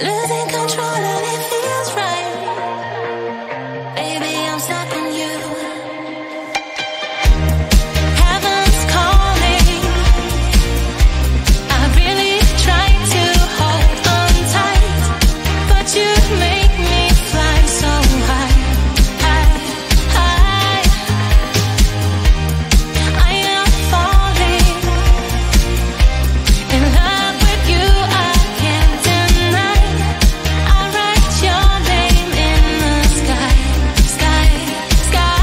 losing control and it feels right. Baby, I'm stuck on you. Heaven's calling. I really tried to hold on tight, but you make me fly so high, high, high. I am falling in love with you. I can't deny. I write your name in the sky, sky, sky.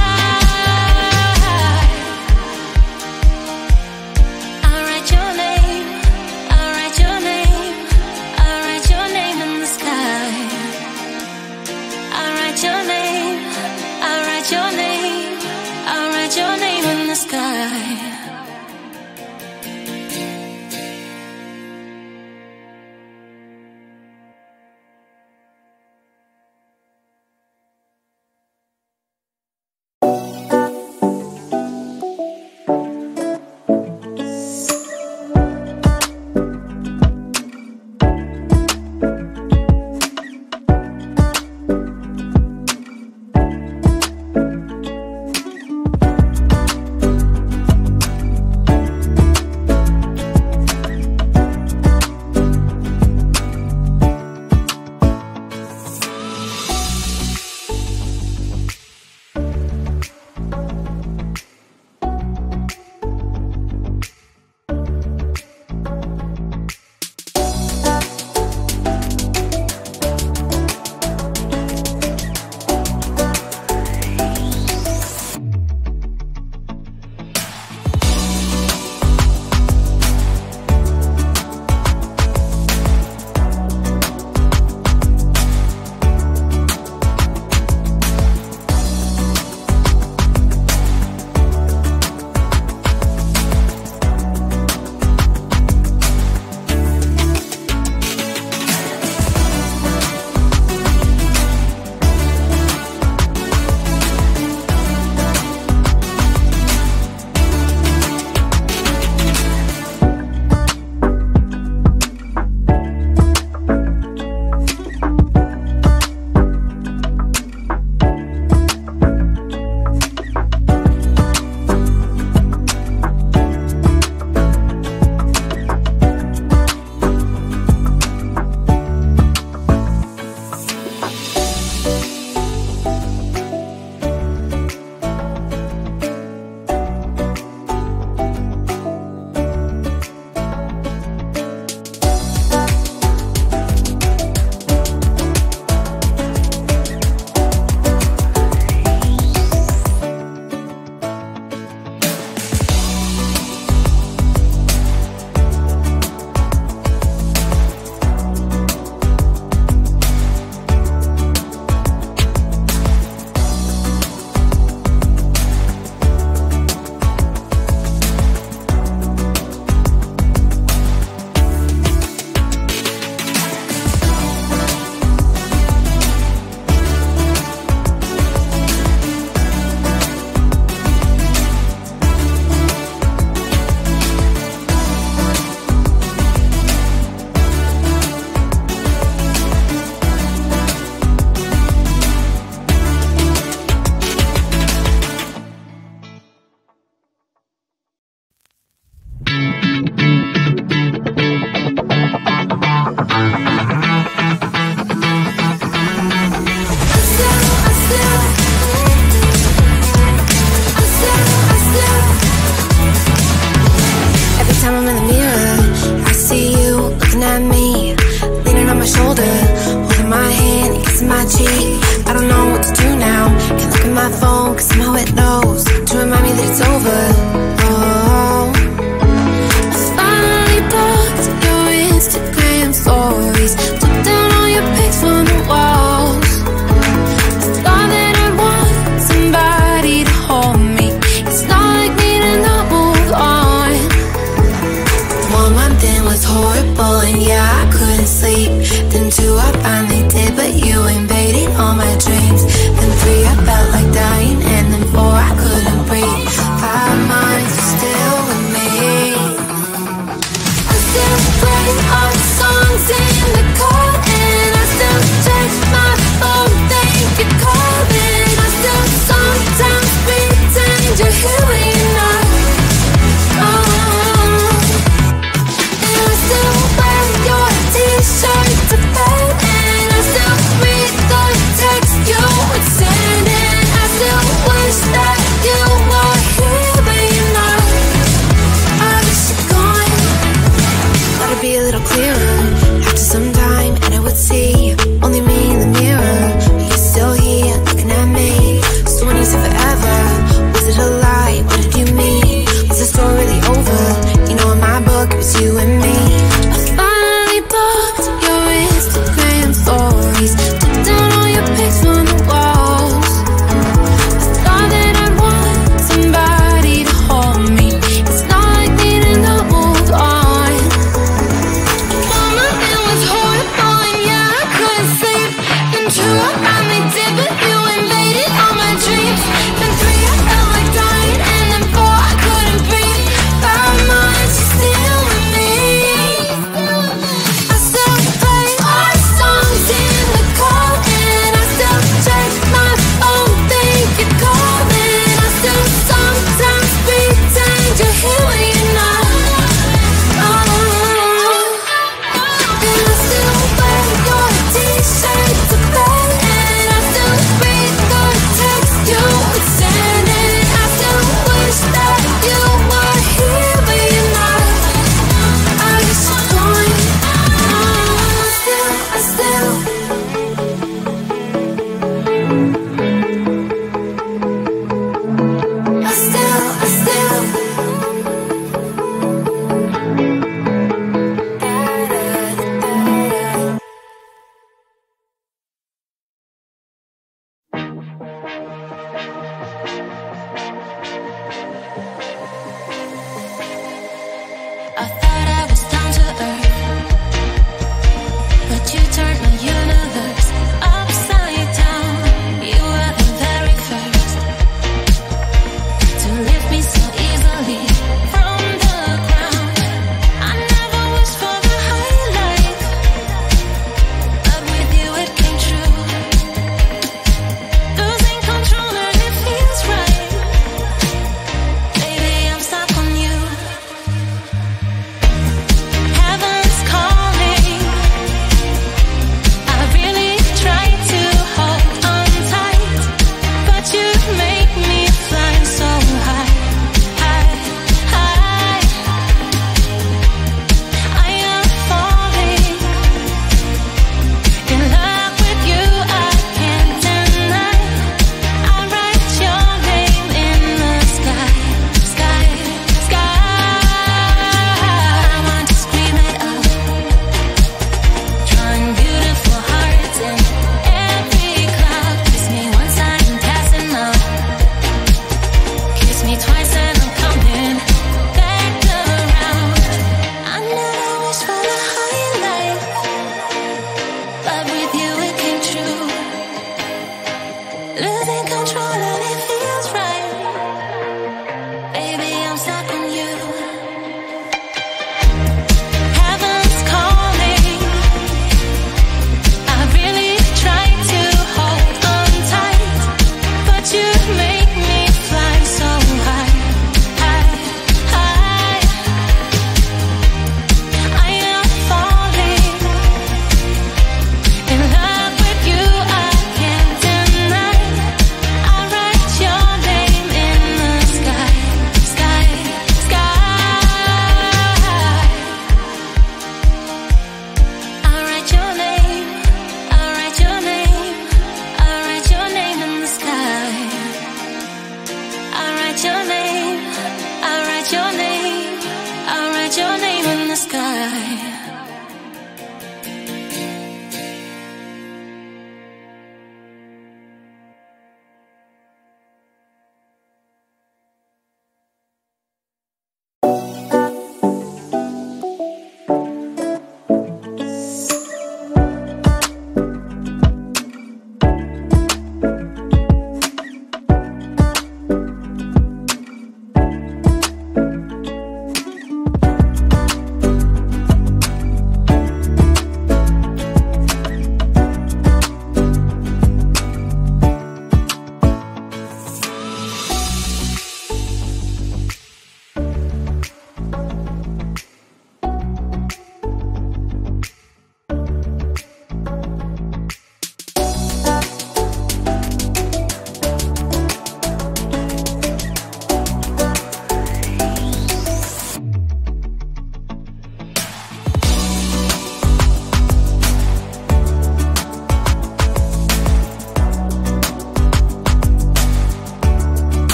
I write your name. I write your name. I write your name in the sky. I write your name. I write your name. I write your name in the sky. horrible, and yeah, I couldn't sleep. Then two, I finally did, but you invaded on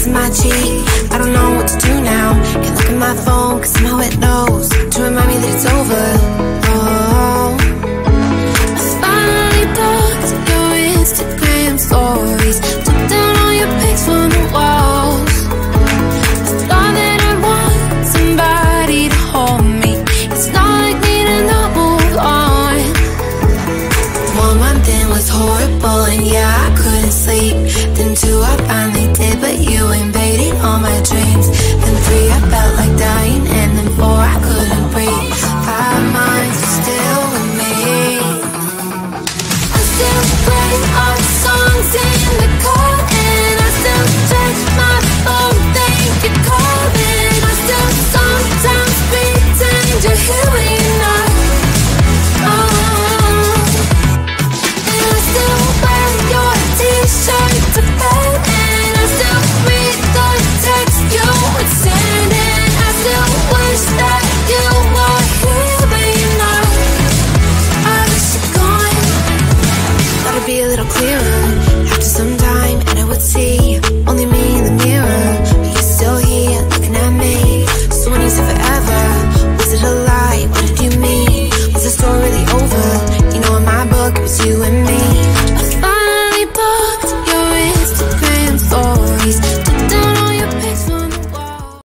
kissing my cheek. I don't know what to do now. Can't look at my phone, cause somehow it knows to remind me that it's over. Oh, I finally blocked your Instagram stories, took down all your pics from the walls. I thought that I want somebody to hold me. It's not like me to not move on. 1 month in was horrible, and yeah, I couldn't sleep. Then 2, I finally did, but you invaded all my dreams. Then 3, I felt like dying, and then 4, I couldn't breathe. 5 months, you're still with me. I still play our songs in the car, and I still check my phone, think you're calling. I still sometimes pretend you're here when you're not. And I still wear your t-shirt to bed, and I still read the text you would send, and I still wish that you were here but you're not. I wish you're gone. Thought it'd be a little clearer after some time, and I would see only me in the mirror, but you're still here looking at me. So when you say forever,